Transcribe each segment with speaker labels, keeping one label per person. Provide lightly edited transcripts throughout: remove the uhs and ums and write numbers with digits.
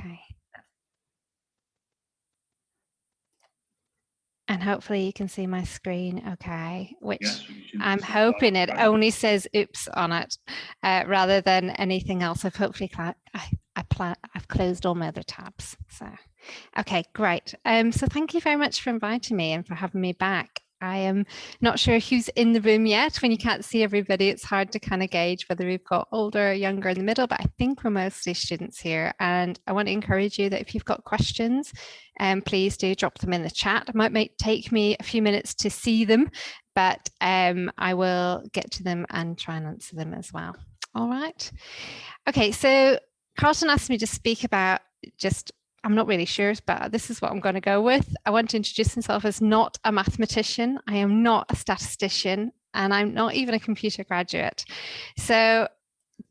Speaker 1: Okay. And hopefully you can see my screen okay, which yes, I'm hoping it only says oops on it rather than anything else. I've hopefully I've closed all my other tabs. So, okay, great. So thank you very much for inviting me and for having me back. I am not sure who's in the room yet. When you can't see everybody, it's hard to kind of gauge whether we've got older, younger in the middle, but I think we're mostly students here. And I want to encourage you that if you've got questions, please do drop them in the chat. It might take me a few minutes to see them, but I will get to them and try and answer them as well. All right. Okay, so Carlton asked me to speak about I'm not really sure, but this is what I'm going to go with. I want to introduce myself as not a mathematician. I am not a statistician, and I'm not even a computer graduate. So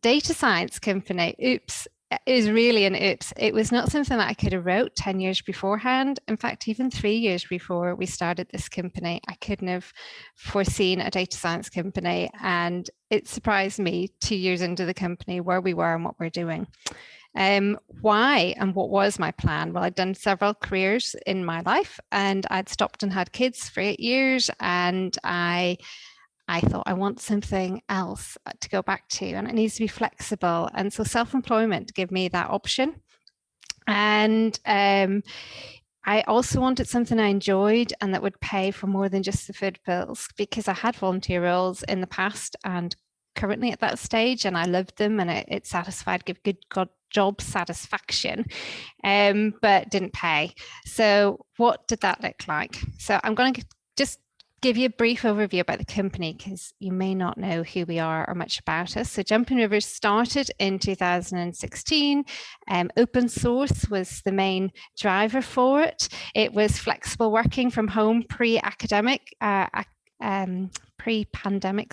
Speaker 1: data science company, oops, is really an oops. It was not something that I could have wrote 10 years beforehand. In fact, even 3 years before we started this company, I couldn't have foreseen a data science company. And it surprised me 2 years into the company where we were and what we're doing. Why and what was my plan? Well, I'd done several careers in my life, and I'd stopped and had kids for 8 years, and I thought I want something else to go back to, and it needs to be flexible. And so self-employment gave me that option. And I also wanted something I enjoyed and that would pay for more than just the food bills, because I had volunteer roles in the past and currently at that stage, and I loved them, and it satisfied, give good job satisfaction, but didn't pay. So what did that look like? So I'm going to just give you a brief overview about the company, because you may not know who we are or much about us. So Jumping Rivers started in 2016. Open source was the main driver for it. It was flexible working from home pre-pandemic, pre-pandemic,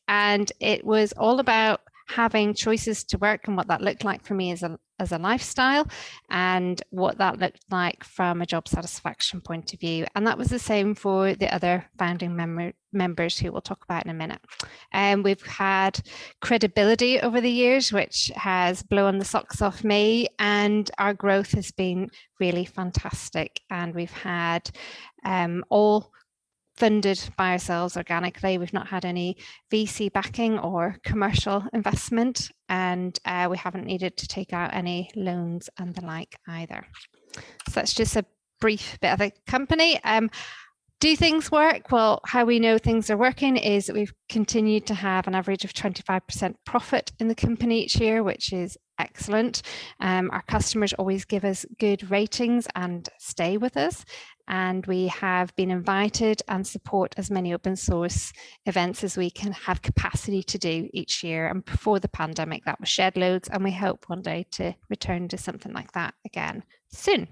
Speaker 1: and it was all about having choices to work and what that looked like for me as a lifestyle, and what that looked like from a job satisfaction point of view. And that was the same for the other founding members who we'll talk about in a minute. We've had credibility over the years, which has blown the socks off me, and our growth has been really fantastic. And we've had all funded by ourselves organically. We've not had any VC backing or commercial investment, and we haven't needed to take out any loans and the like either. So that's just a brief bit of the company. Do things work? Well, how we know things are working is that we've continued to have an average of 25% profit in the company each year, which is excellent. Our customers always give us good ratings and stay with us. And we have been invited and support as many open source events as we can have capacity to do each year. And before the pandemic, that was Shed Loads, and we hope one day to return to something like that again soon.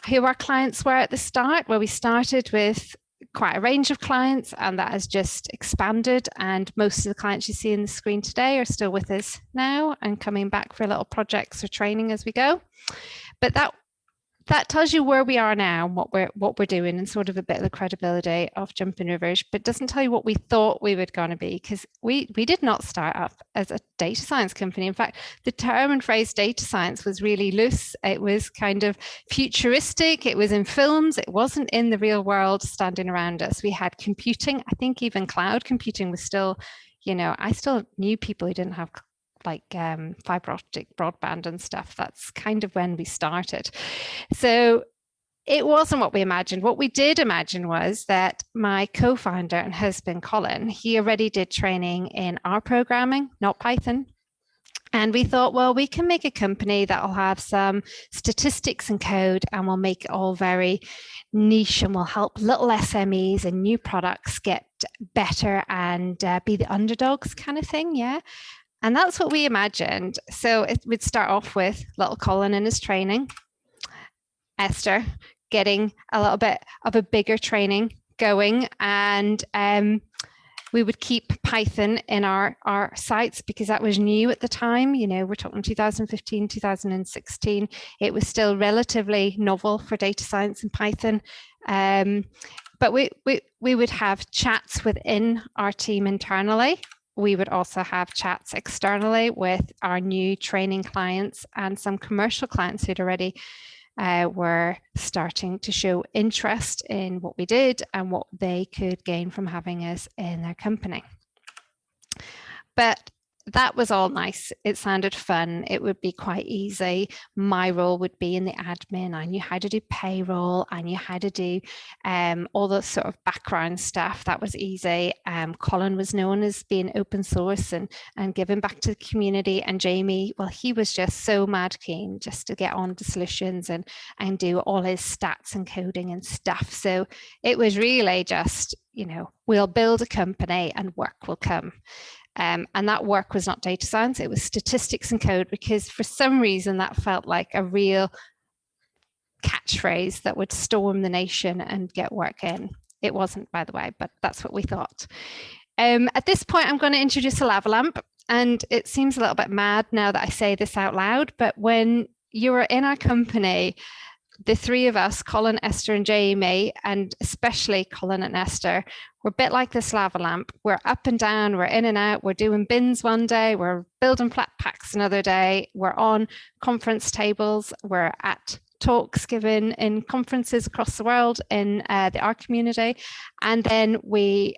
Speaker 1: Who our clients were at the start? Well, we started with quite a range of clients, and that has just expanded. And most of the clients you see in the screen today are still with us now and coming back for little projects or training as we go. But that tells you where we are now and what we're doing, and sort of a bit of the credibility of Jumping Rivers, but doesn't tell you what we thought we were going to be, because we did not start up as a data science company. In fact, the term and phrase data science was really loose. It was kind of futuristic. It was in films. It wasn't in the real world standing around us. We had computing. I think even cloud computing was still, I still knew people who didn't have like fiber optic broadband and stuff. That's kind of when we started. So it wasn't what we imagined. What we did imagine was that my co-founder and husband, Colin, he already did training in R programming, not Python. And we thought, well, we can make a company that will have some statistics and code, and we'll make it all very niche, and we'll help little SMEs and new products get better and be the underdogs kind of thing. Yeah. And that's what we imagined. So it would start off with little Colin in his training, Esther getting a little bit of a bigger training going, and we would keep Python in our sites because that was new at the time. We're talking 2015, 2016. It was still relatively novel for data science and Python. But we would have chats within our team internally we would also have chats externally with our new training clients and some commercial clients who'd already were starting to show interest in what we did and what they could gain from having us in their company. But that was all nice. It sounded fun. It would be quite easy. My role would be in the admin. I knew how to do payroll. I knew how to do all the sort of background stuff. That was easy. Colin was known as being open source and giving back to the community. And Jamie, well, he was just so mad keen just to get on to solutions and do all his stats and coding and stuff. So it was really just, you know, we'll build a company and work will come. And that work was not data science, it was statistics and code, because for some reason that felt like a real catchphrase that would storm the nation and get work in. It wasn't, by the way, but that's what we thought. At this point, I'm going to introduce a lava lamp. And it seems a little bit mad now that I say this out loud, but when you were in our company, the three of us, Colin, Esther, and Jamie, and especially Colin and Esther, we're a bit like this lava lamp. We're up and down, we're in and out, we're doing bins one day, we're building flat packs another day, we're on conference tables, we're at talks given in conferences across the world in the R community, and then we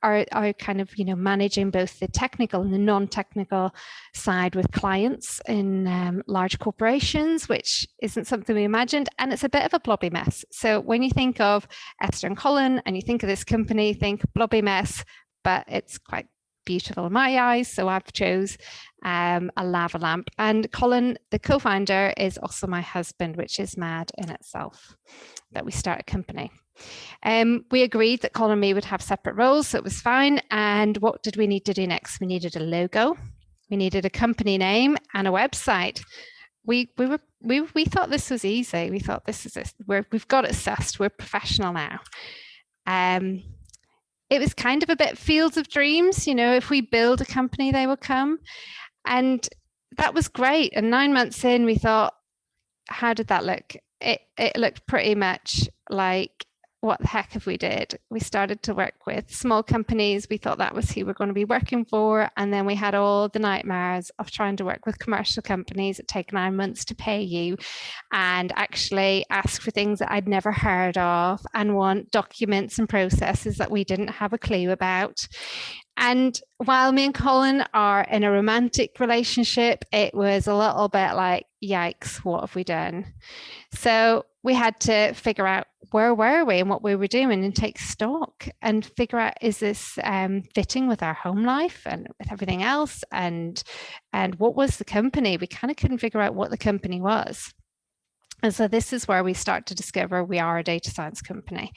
Speaker 1: are kind of, you know, managing both the technical and the non-technical side with clients in large corporations, which isn't something we imagined, and it's a bit of a blobby mess. So when you think of Esther and Colin and you think of this company, think blobby mess, but it's quite beautiful in my eyes. So I've chose a lava lamp, and Colin, the co-founder, is also my husband, which is mad in itself that we start a company. We agreed that Colin and me would have separate roles, so it was fine. And what did we need to do next? We needed a logo, we needed a company name, and a website. We thought this was easy. We thought we've got it sussed. We're professional now. It was kind of a bit fields of dreams, you know. If we build a company, they will come, and that was great. And 9 months in, we thought, how did that look? It looked pretty much like, what the heck have we did? We started to work with small companies. We thought that was who we're going to be working for. And then we had all the nightmares of trying to work with commercial companies that take 9 months to pay you and actually ask for things that I'd never heard of and want documents and processes that we didn't have a clue about. And while me and Colin are in a romantic relationship, it was a little bit like, yikes, what have we done? So we had to figure out where were we and what we were doing and take stock and figure out, is this fitting with our home life and with everything else? And what was the company? We kind of couldn't figure out what the company was. And so this is where we start to discover we are a data science company.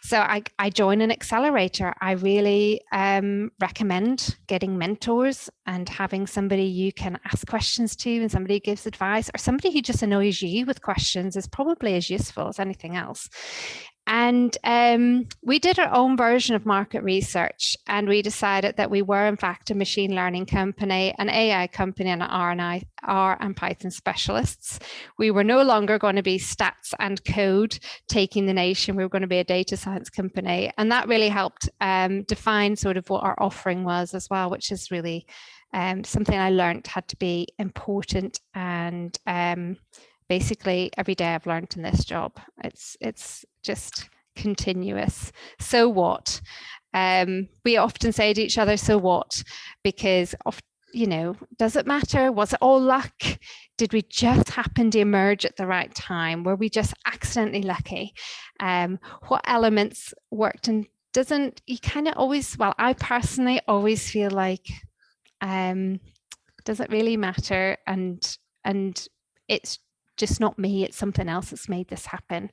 Speaker 1: So I joined an accelerator. I really recommend getting mentors and having somebody you can ask questions to, and somebody who gives advice, or somebody who just annoys you with questions is probably as useful as anything else. And we did our own version of market research, and we decided that we were in fact a machine learning company, an AI company, and R and Python specialists. We were no longer going to be stats and code taking the nation. We were going to be a data science company, and that really helped define sort of what our offering was as well, which is really something I learned had to be important. And basically every day I've learned in this job, it's just continuous. So what? We often say to each other, so what? Because you know, does it matter? Was it all luck? Did we just happen to emerge at the right time? Were we just accidentally lucky? What elements worked and doesn't? You kind of always, well, I personally always feel like, does it really matter? And it's just not me, it's something else that's made this happen.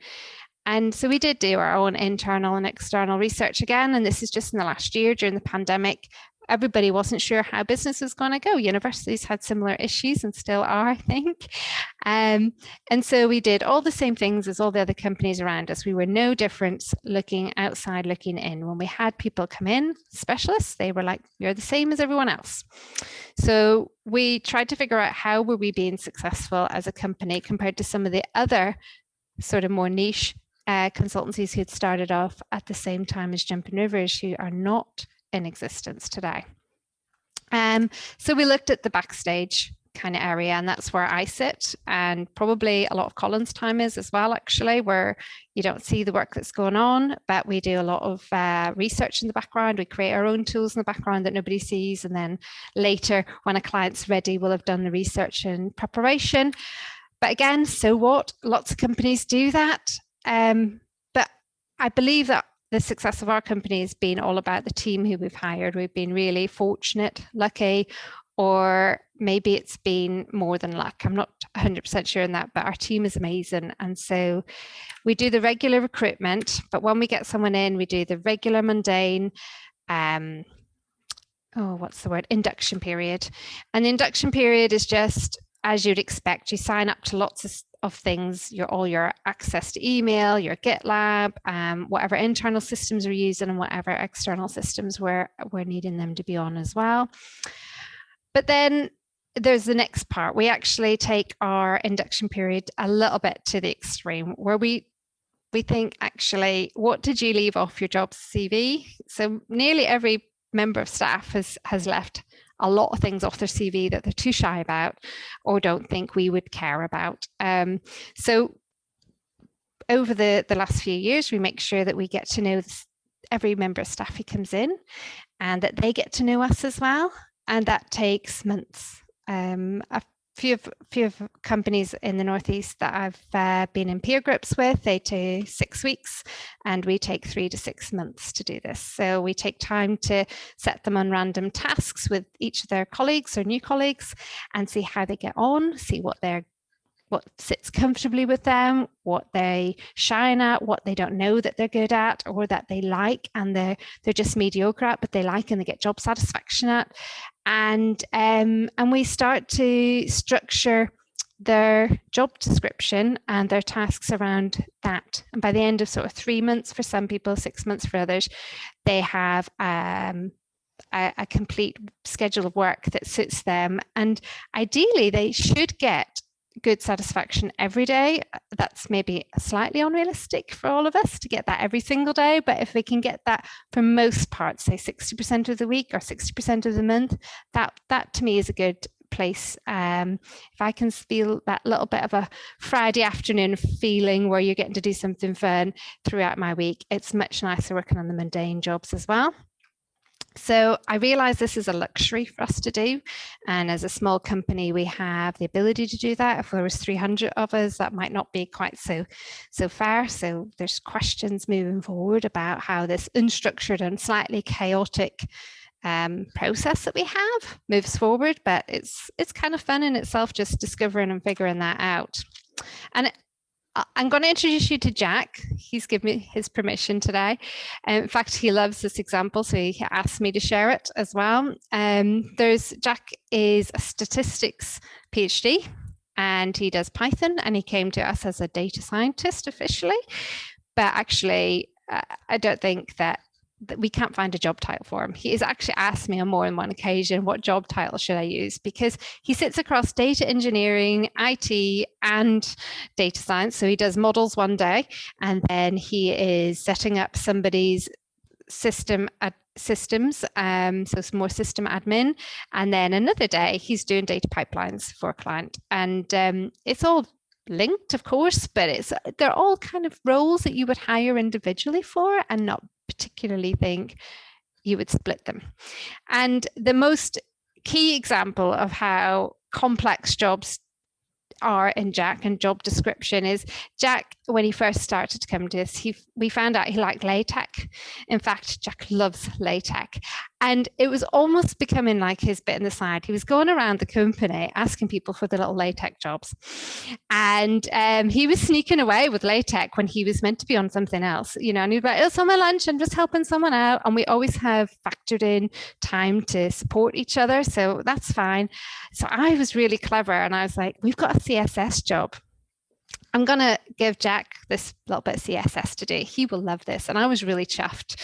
Speaker 1: And so we did do our own internal and external research again, and this is just in the last year during the pandemic. Everybody wasn't sure how business was going to go. Universities had similar issues and still are, I think. And so we did all the same things as all the other companies around us. We were no different looking outside, looking in. When we had people come in, specialists, they were like, you're the same as everyone else. So we tried to figure out how were we being successful as a company compared to some of the other sort of more niche consultancies who had started off at the same time as Jumping Rivers, who are not in existence today. So we looked at the backstage kind of area, and that's where I sit, and probably a lot of Colin's time is as well, actually, where you don't see the work that's going on, but we do a lot of research in the background. We create our own tools in the background that nobody sees, and then later when a client's ready, we'll have done the research and preparation. But again, so what? Lots of companies do that, but I believe that the success of our company has been all about the team who we've hired. We've been really fortunate, lucky, or maybe it's been more than luck. I'm not 100% sure on that, but our team is amazing. And so we do the regular recruitment, but when we get someone in, we do the regular mundane, induction period. And the induction period is just, as you'd expect, you sign up to lots of things, all your access to email, your GitLab, whatever internal systems we're using and whatever external systems we're needing them to be on as well. But then there's the next part. We actually take our induction period a little bit to the extreme, where we think, actually, what did you leave off your job CV? So nearly every member of staff has left a lot of things off their CV that they're too shy about or don't think we would care about. So over the last few years, we make sure that we get to know every member of staff who comes in, and that they get to know us as well. And that takes months. A few of companies in the Northeast that I've been in peer groups with, they take 6 weeks, and we take 3 to 6 months to do this. So we take time to set them on random tasks with each of their colleagues or new colleagues and see how they get on, see what sits comfortably with them, what they shine at, what they don't know that they're good at, or that they like and they're just mediocre at, but they like and they get job satisfaction at. And we start to structure their job description and their tasks around that. And by the end of sort of 3 months for some people, 6 months for others, they have a complete schedule of work that suits them. And ideally, they should get good satisfaction every day. That's maybe slightly unrealistic for all of us to get that every single day, but if we can get that for most parts, say 60% of the week or 60% of the month, that to me is a good place. If I can feel that little bit of a Friday afternoon feeling where you're getting to do something fun throughout my week, it's much nicer working on the mundane jobs as well. So I realize this is a luxury for us to do. And as a small company, we have the ability to do that. If there was 300 of us, that might not be quite so far. So there's questions moving forward about how this unstructured and slightly chaotic process that we have moves forward. But it's kind of fun in itself, just discovering and figuring that out. And I'm going to introduce you to Jack. He's given me his permission today. In fact, he loves this example, so he asked me to share it as well. Jack is a statistics PhD, and he does Python, and he came to us as a data scientist officially. But actually, I don't think that we can't find a job title for him. He has actually asked me on more than one occasion, what job title should I use? Because he sits across data engineering, IT, and data science. So he does models one day, and then he is setting up somebody's systems, so it's more system admin. And then another day, he's doing data pipelines for a client. And it's all linked, of course, but they're all kind of roles that you would hire individually for and not particularly think you would split them. And the most key example of how complex jobs are in Jack and job description is Jack, when he first started to come to us, we found out he liked LaTeX. In fact, Jack loves LaTeX. And it was almost becoming like his bit in the side. He was going around the company asking people for the little LaTeX jobs. And he was sneaking away with LaTeX when he was meant to be on something else, and he'd be like, it's on my lunch, I'm just helping someone out. And we always have factored in time to support each other. So that's fine. So I was really clever. And I was like, we've got a CSS job. I'm going to give Jack this little bit of CSS to do. He will love this. And I was really chuffed.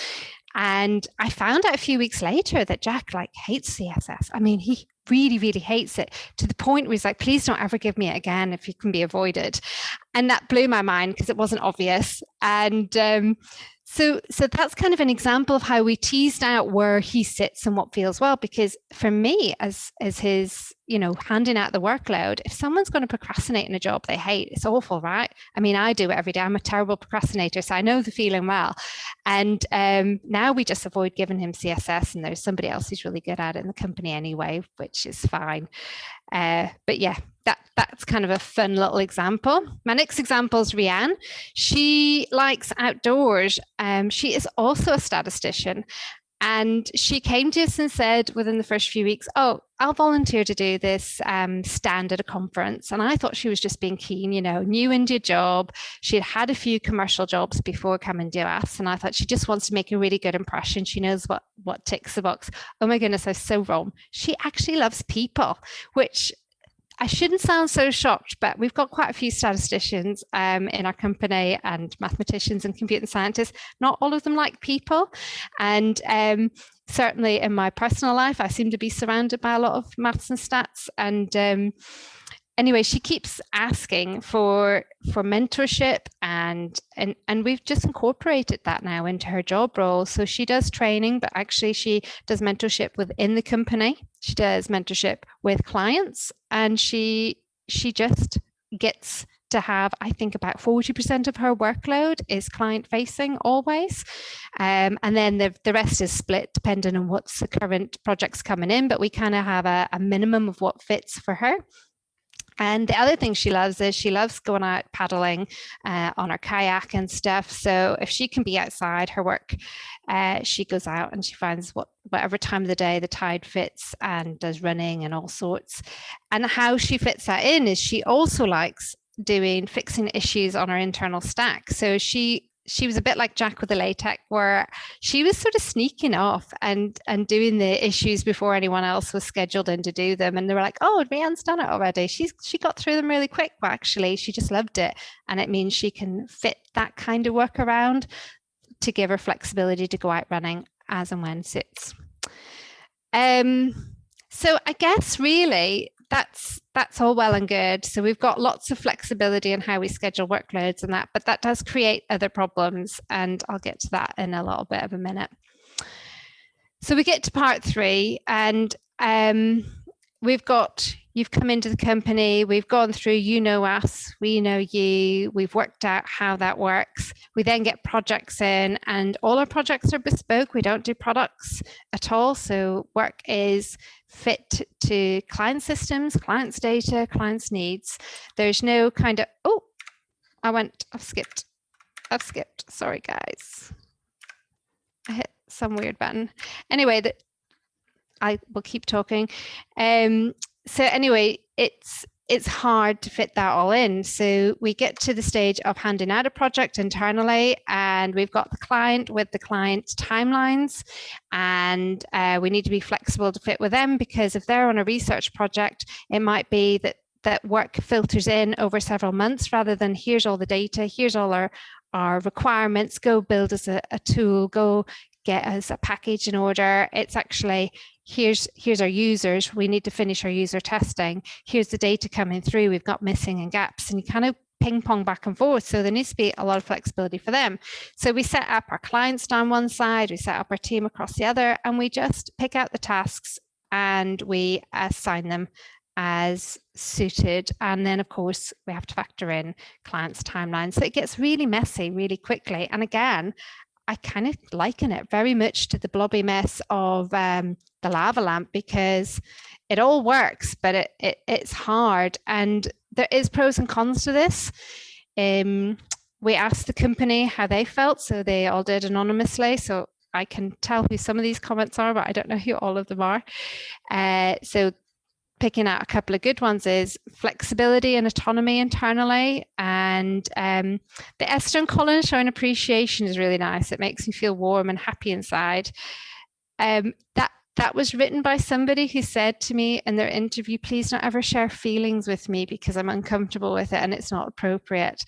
Speaker 1: And I found out a few weeks later that Jack hates CSS. I mean, he really, really hates it, to the point where he's like, please don't ever give me it again if it can be avoided. And that blew my mind because it wasn't obvious. And So that's kind of an example of how we teased out where he sits and what feels well. Because for me, as his, handing out the workload, if someone's going to procrastinate in a job they hate, it's awful, right? I mean, I do it every day. I'm a terrible procrastinator, so I know the feeling well. And now we just avoid giving him CSS, and there's somebody else who's really good at it in the company anyway, which is fine. But yeah, that's kind of a fun little example. My next example is Rianne. She likes outdoors. She is also a statistician. And she came to us and said within the first few weeks, oh, I'll volunteer to do this stand at a conference. And I thought she was just being keen, new into a job. She had had a few commercial jobs before coming to us. And I thought she just wants to make a really good impression. She knows what ticks the box. Oh my goodness, I was so wrong. She actually loves people, which I shouldn't sound so shocked, but we've got quite a few statisticians in our company, and mathematicians and computer scientists. Not all of them like people. And certainly in my personal life, I seem to be surrounded by a lot of maths and stats. And anyway, she keeps asking for mentorship, and we've just incorporated that now into her job role. So she does training, but actually she does mentorship within the company. She does mentorship with clients, and she just gets to have, I think, about 40% of her workload is client facing always. And then the rest is split depending on what's the current projects coming in, but we kind of have a minimum of what fits for her. And the other thing she loves is she loves going out paddling on her kayak and stuff. So if she can be outside her work, she goes out and she finds whatever time of the day the tide fits, and does running and all sorts. And how she fits that in is she also likes fixing issues on her internal stack. So she was a bit like Jack with the LaTeX, where she was sort of sneaking off and doing the issues before anyone else was scheduled in to do them. And they were like, oh, Rianne's done it already. She got through them really quick. But actually, she just loved it. And it means she can fit that kind of work around to give her flexibility to go out running as and when suits. So I guess really that's all well and good. So we've got lots of flexibility in how we schedule workloads and that, but that does create other problems. And I'll get to that in a little bit of a minute. So we get to part 3, and you've come into the company, we've gone through, you know us, we know you, we've worked out how that works. We then get projects in, and all our projects are bespoke. We don't do products at all. So work is fit to client systems, clients' data, clients' needs. There's no kind of, I've skipped. Sorry, guys. I hit some weird button. Anyway, I will keep talking. So anyway, it's hard to fit that all in. So we get to the stage of handing out a project internally, and we've got the client with the client's timelines, and we need to be flexible to fit with them, because if they're on a research project, it might be that work filters in over several months, rather than here's all the data, here's all our requirements, go build us a tool, go get us a package in order. It's actually, here's our users, we need to finish our user testing, here's the data coming through, we've got missing and gaps, and you kind of ping pong back and forth. So there needs to be a lot of flexibility for them. So we set up our clients down one side, we set up our team across the other, and we just pick out the tasks and we assign them as suited. And then of course we have to factor in clients' timelines. So it gets really messy really quickly. And again, I kind of liken it very much to the blobby mess of the lava lamp, because it all works, but it's hard. And there is pros and cons to this. We asked the company how they felt, so they all did anonymously. So I can tell who some of these comments are, but I don't know who all of them are. So picking out a couple of good ones is flexibility and autonomy internally. And the Esther and Colin showing appreciation is really nice. It makes me feel warm and happy inside. That was written by somebody who said to me in their interview, please don't ever share feelings with me because I'm uncomfortable with it and it's not appropriate.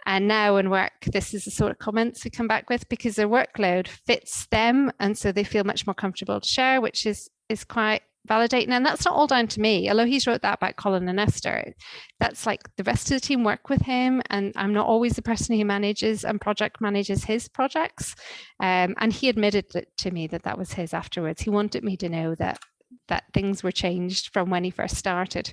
Speaker 1: And now in work, this is the sort of comments we come back with, because their workload fits them. And so they feel much more comfortable to share, which is quite validating. And that's not all down to me, although he's wrote that about Colin and Esther. That's like the rest of the team work with him, and I'm not always the person who manages and project manages his projects. And he admitted to me that was his afterwards. He wanted me to know that things were changed from when he first started.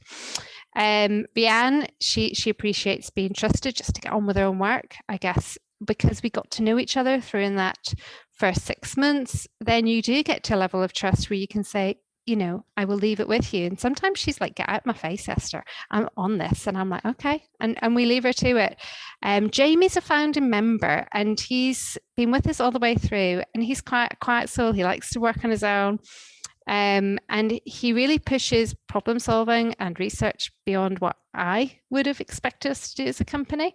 Speaker 1: Rianne, she appreciates being trusted just to get on with her own work, I guess, because we got to know each other through in that first 6 months. Then you do get to a level of trust where you can say, you know, I will leave it with you. And sometimes she's like, get out my face, Esther, I'm on this. And I'm like, okay. And we leave her to it. Jamie's a founding member, and he's been with us all the way through, and he's quite a quiet soul. He likes to work on his own. And he really pushes problem solving and research beyond what I would have expected us to do as a company.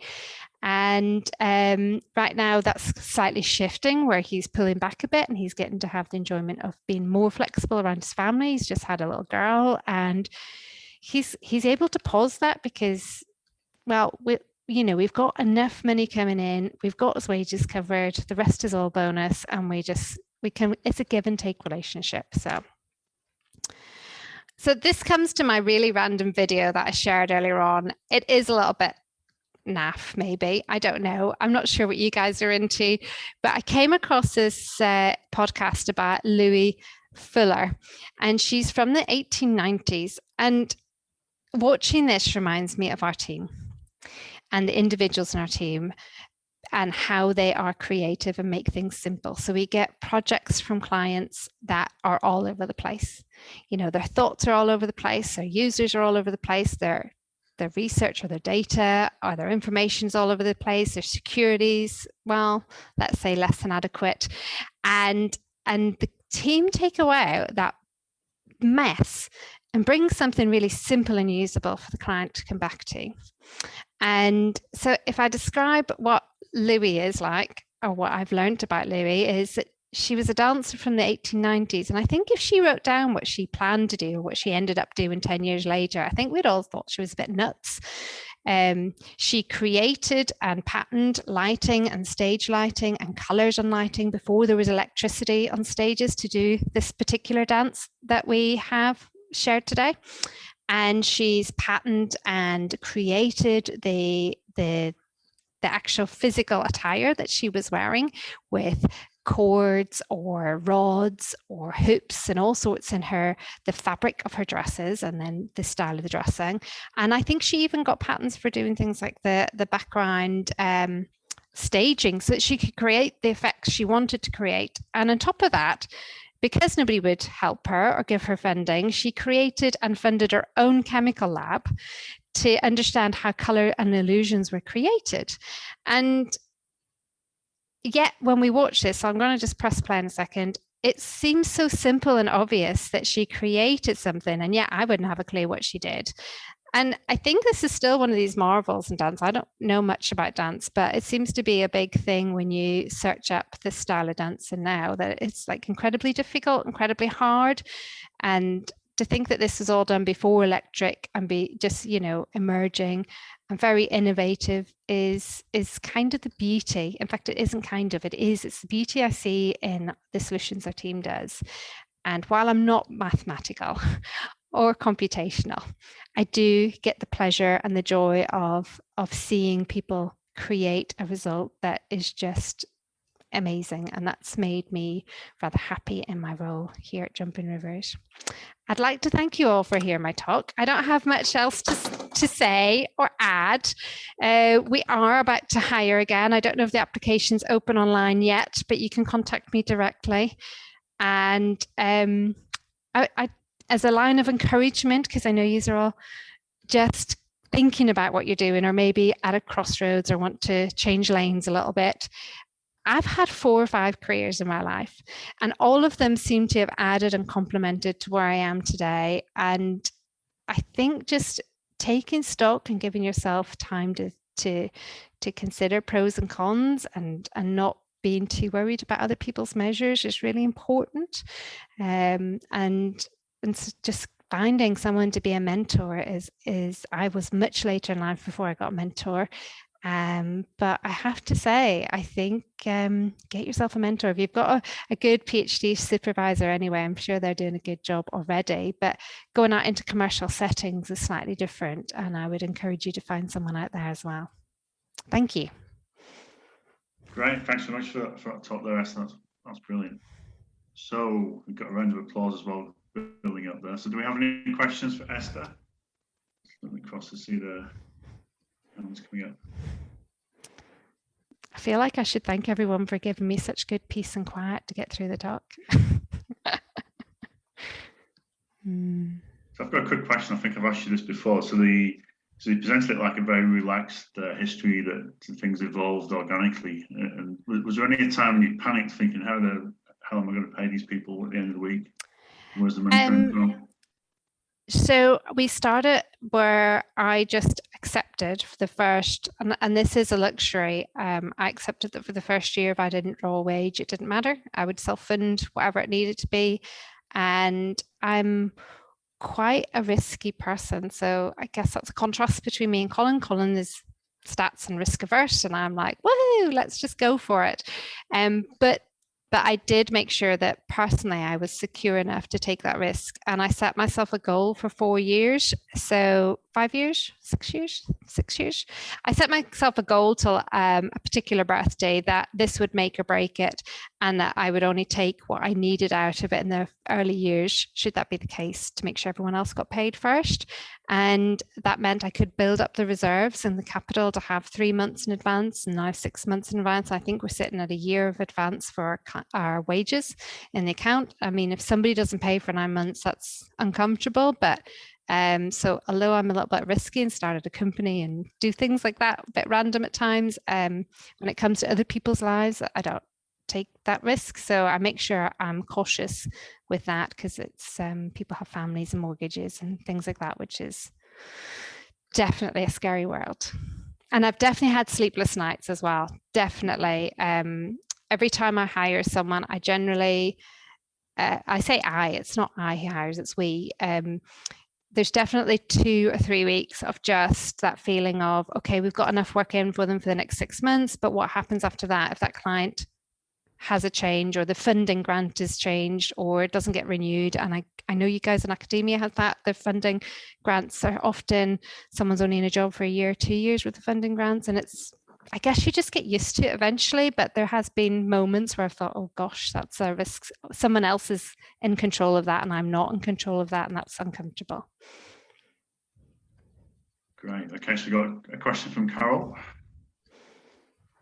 Speaker 1: And right now that's slightly shifting, where he's pulling back a bit and he's getting to have the enjoyment of being more flexible around his family. He's just had a little girl, and he's able to pause that because, well, we've got enough money coming in, we've got his wages covered, the rest is all bonus, and it's a give and take relationship. So this comes to my really random video that I shared earlier on. It is a little bit naff, maybe. I don't know. I'm not sure what you guys are into, but I came across this podcast about Louis Fuller, and she's from the 1890s. And watching this reminds me of our team and the individuals in our team and how they are creative and make things simple. So we get projects from clients that are all over the place. You know, their thoughts are all over the place, their users are all over the place, their research or their data or their information's all over the place, their securities, well, let's say less than adequate. And the team take away that mess and bring something really simple and usable for the client to come back to. And so if I describe what Louis is like, or what I've learned about Louis, is that she was a dancer from the 1890s. And I think if she wrote down what she planned to do, or what she ended up doing 10 years later, I think we'd all thought she was a bit nuts. She created and patented lighting and stage lighting and colors on lighting before there was electricity on stages to do this particular dance that we have shared today. And she's patented and created the actual physical attire that she was wearing, with cords or rods or hoops and all sorts in the fabric of her dresses, and then the style of the dressing. And I think she even got patents for doing things like the background staging, so that she could create the effects she wanted to create. And on top of that, because nobody would help her or give her funding, she created and funded her own chemical lab to understand how color and illusions were created. And yet when we watch this, so I'm going to just press play in a second, it seems so simple and obvious that she created something, and yet I wouldn't have a clue what she did. And I think this is still one of these marvels in dance. I don't know much about dance, but it seems to be a big thing when you search up this style of dancing now, that it's like incredibly difficult, incredibly hard. And to think that this was all done before electric and be just, emerging and very innovative is kind of the beauty. In fact, it isn't kind of, it is. It's the beauty I see in the solutions our team does. And while I'm not mathematical or computational, I do get the pleasure and the joy of seeing people create a result that is just amazing. And that's made me rather happy in my role here at Jumping Rivers. I'd like to thank you all for hearing my talk. I don't have much else to say or add. We are about to hire again. I don't know if the application's open online yet, but you can contact me directly. And I as a line of encouragement, because I know you are all just thinking about what you're doing, or maybe at a crossroads or want to change lanes a little bit. I've had 4 or 5 careers in my life, and all of them seem to have added and complemented to where I am today. And I think just taking stock and giving yourself time to consider pros and cons, and not being too worried about other people's measures is really important. And just finding someone to be a mentor is I was much later in life before I got a mentor. But I have to say, I think get yourself a mentor. If you've got a good PhD supervisor anyway, I'm sure they're doing a good job already, but going out into commercial settings is slightly different. And I would encourage you to find someone out there as well. Thank you.
Speaker 2: Great, thanks so much for that talk there, Esther. That's brilliant. So we've got a round of applause as well building up there. So do we have any questions for Esther? Let me cross to see the hands coming up.
Speaker 1: I feel like I should thank everyone for giving me such good peace and quiet to get through the talk.
Speaker 2: So I've got a quick question. I think I've asked you this before. So you presented it like a very relaxed history that things evolved organically. And was there any time when you panicked thinking, how am I going to pay these people at the end of the week? Where's the money coming from?
Speaker 1: So we started where I just accepted for the first, and this is a luxury. I accepted that for the first year, if I didn't draw a wage, it didn't matter. I would self-fund whatever it needed to be. And I'm quite a risky person. So I guess that's a contrast between me and Colin. Colin is stats and risk averse, and I'm like, woohoo, let's just go for it. But I did make sure that personally I was secure enough to take that risk. And I set myself a goal for 4 years. So 5 years, 6 years, 6 years. I set myself a goal till a particular birthday that this would make or break it, and that I would only take what I needed out of it in the early years, should that be the case, to make sure everyone else got paid first. And that meant I could build up the reserves and the capital to have 3 months in advance, and now 6 months in advance. I think we're sitting at a year of advance for our wages in the account. I mean, if somebody doesn't pay for 9 months, that's uncomfortable. But so although I'm a little bit risky and started a company and do things like that, a bit random at times, when it comes to other people's lives, I don't take that risk. So I make sure I'm cautious with that, because it's people have families and mortgages and things like that, which is definitely a scary world. And I've definitely had sleepless nights as well. Definitely. Every time I hire someone, I generally, I say it's not I who hires, it's we. There's definitely 2 or 3 weeks of just that feeling of, okay, we've got enough work in for them for the next 6 months, but what happens after that if that client has a change, or the funding grant is changed, or it doesn't get renewed? And I know you guys in academia have that. The funding grants are often, someone's only in a job for a year, 2 years with the funding grants, and it's, I guess you just get used to it eventually. But there has been moments where I've thought, oh gosh, that's a risk. Someone else is in control of that and I'm not in control of that, and that's uncomfortable.
Speaker 2: Great. Okay, so we got a question from Carol.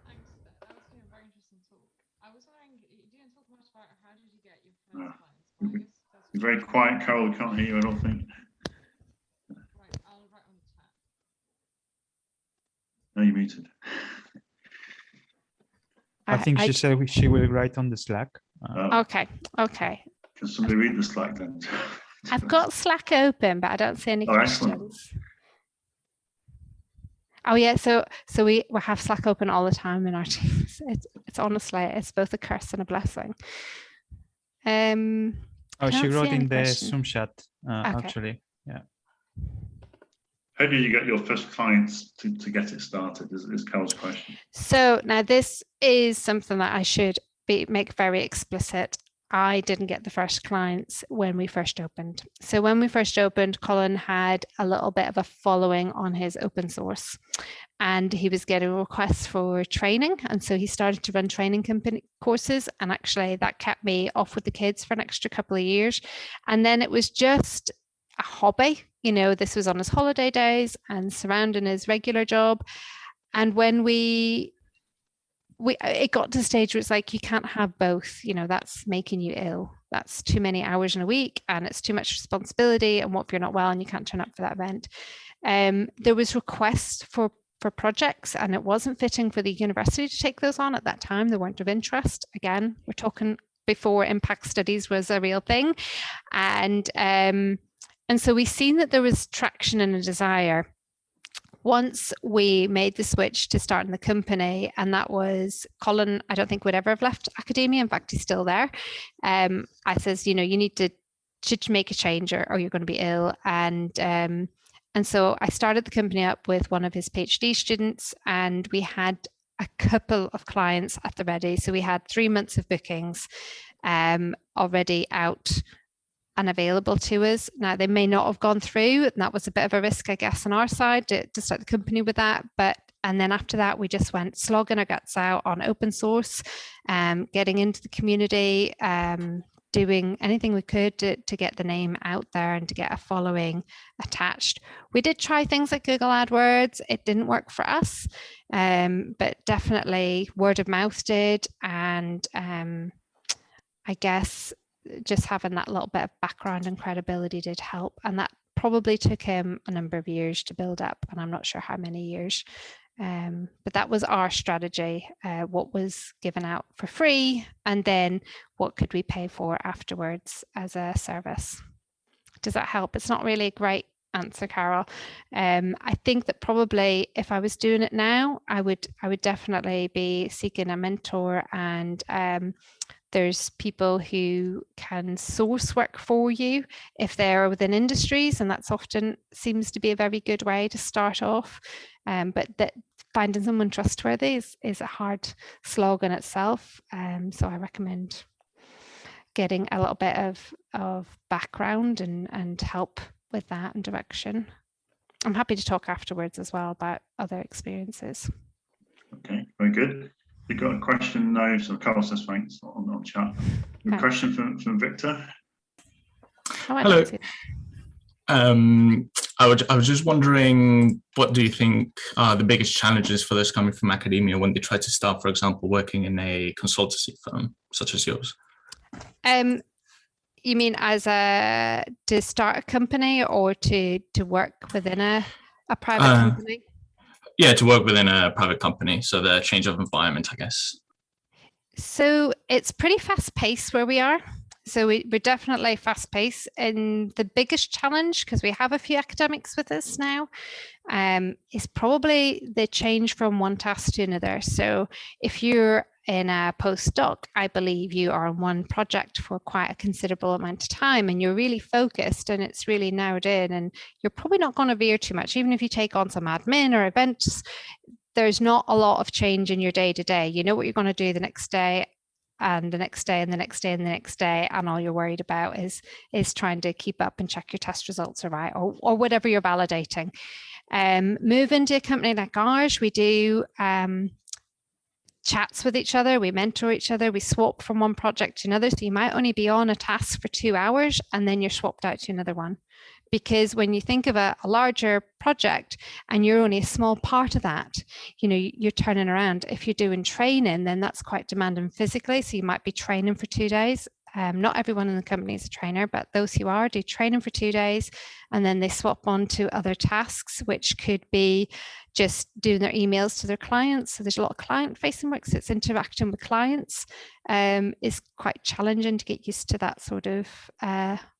Speaker 3: Thanks. That was a very interesting talk. I was wondering, you didn't talk much about how did you get your first clients?
Speaker 2: You're very quiet, Carol. We can't hear you, I don't think.
Speaker 3: Right, I'll write on the chat.
Speaker 2: No, you're muted.
Speaker 4: I think she said she will write on the Slack.
Speaker 1: Okay.
Speaker 2: Can somebody read the Slack then?
Speaker 1: I've got Slack open, but I don't see any questions. Excellent. Oh yeah, so we have Slack open all the time in our teams. It's honestly, it's both a curse and a blessing.
Speaker 4: She wrote in the Zoom chat, actually. Yeah.
Speaker 2: How did you get your first clients to get it started, is Carol's question.
Speaker 1: So now this is something that I should make very explicit. I didn't get the first clients when we first opened. So when we first opened, Colin had a little bit of a following on his open source, and he was getting requests for training. And so he started to run training company courses. And actually that kept me off with the kids for an extra couple of years. And then it was just a hobby. You know, this was on his holiday days and surrounding his regular job. And when it got to a stage where it's like, you can't have both, you know, that's making you ill. That's too many hours in a week, and it's too much responsibility. And what if you're not well and you can't turn up for that event? There was requests for projects, and it wasn't fitting for the university to take those on at that time. They weren't of interest. Again, we're talking before impact studies was a real thing. And so we've seen that there was traction and a desire. Once we made the switch to starting the company, and that was Colin, I don't think would ever have left academia. In fact, he's still there. I says, you know, you need to make a change or you're going to be ill. And And so I started the company up with one of his PhD students, and we had a couple of clients at the ready. So we had 3 months of bookings already out and available to us. Now, they may not have gone through, and that was a bit of a risk, I guess, on our side to start the company with that. And then after that, we just went slogging our guts out on open source, getting into the community, doing anything we could to get the name out there and to get a following attached. We did try things like Google AdWords. It didn't work for us, but definitely word of mouth did. And I guess just having that little bit of background and credibility did help. And that probably took him a number of years to build up, and I'm not sure how many years. But that was our strategy, what was given out for free, and then what could we pay for afterwards as a service. Does that help? It's not really a great answer, Carol. I think that probably if I was doing it now, I would definitely be seeking a mentor, and there's people who can source work for you if they're within industries, and that's often seems to be a very good way to start off. But that finding someone trustworthy is a hard slog in itself. So I recommend getting a little bit of background and help with that and direction. I'm happy to talk afterwards as well about other experiences.
Speaker 2: Okay, very good. We've got a question now. So Carol says thanks on chat. A question from Victor.
Speaker 5: Hello. I was just wondering, what do you think are the biggest challenges for those coming from academia when they try to start, for example, working in a consultancy firm such as yours?
Speaker 1: You mean to start a company, or to work within a private company?
Speaker 5: Yeah, to work within a private company. So the change of environment, I guess. So
Speaker 1: it's pretty fast paced where we are. So we're definitely fast paced. And the biggest challenge, because we have a few academics with us now, is probably the change from one task to another. So if you're in a postdoc, I believe you are on one project for quite a considerable amount of time, and you're really focused and it's really narrowed in, and you're probably not going to veer too much. Even if you take on some admin or events, there's not a lot of change in your day to day. You know what you're going to do the next day, and the next day, and the next day, and the next day, and all you're worried about is trying to keep up and check your test results are right, or whatever you're validating. Moving to a company like ours, we do chats with each other, we mentor each other, we swap from one project to another. So you might only be on a task for 2 hours, and then you're swapped out to another one. Because when you think of a larger project and you're only a small part of that, you're turning around. If you're doing training, then that's quite demanding physically. So you might be training for 2 days. Not everyone in the company is a trainer, but those who are do training for 2 days, and then they swap on to other tasks, which could be just doing their emails to their clients. So there's a lot of client-facing work, so it's interacting with clients. Is quite challenging to get used to that sort of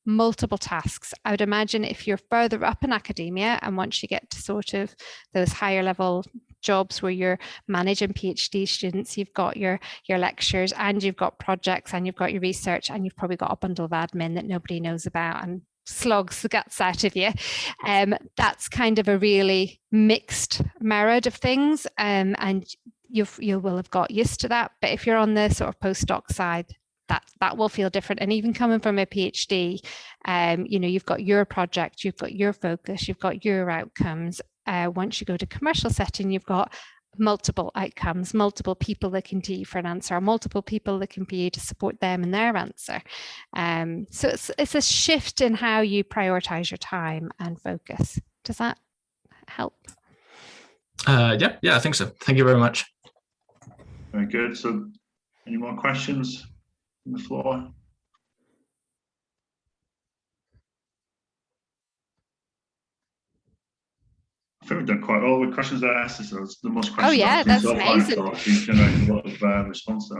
Speaker 1: multiple tasks. I would imagine if you're further up in academia, and once you get to sort of those higher level jobs where you're managing PhD students, you've got your lectures, and you've got projects, and you've got your research, and you've probably got a bundle of admin that nobody knows about and slogs the guts out of you. That's kind of a really mixed marriage of things, and you will have got used to that. But if you're on the sort of postdoc side, that will feel different. And even coming from a PhD, you've got your project, you've got your focus, you've got your outcomes. Once you go to commercial setting, you've got multiple outcomes, multiple people looking to you for an answer, or multiple people looking for you to support them in their answer. So it's a shift in how you prioritize your time and focus. Does that help?
Speaker 5: Yeah, I think so. Thank you very much.
Speaker 2: Very good. So any more questions on the floor? I think we've done quite all the questions I asked. So it's the most questions.
Speaker 1: Oh yeah, that's amazing.
Speaker 2: We've generated a lot of response to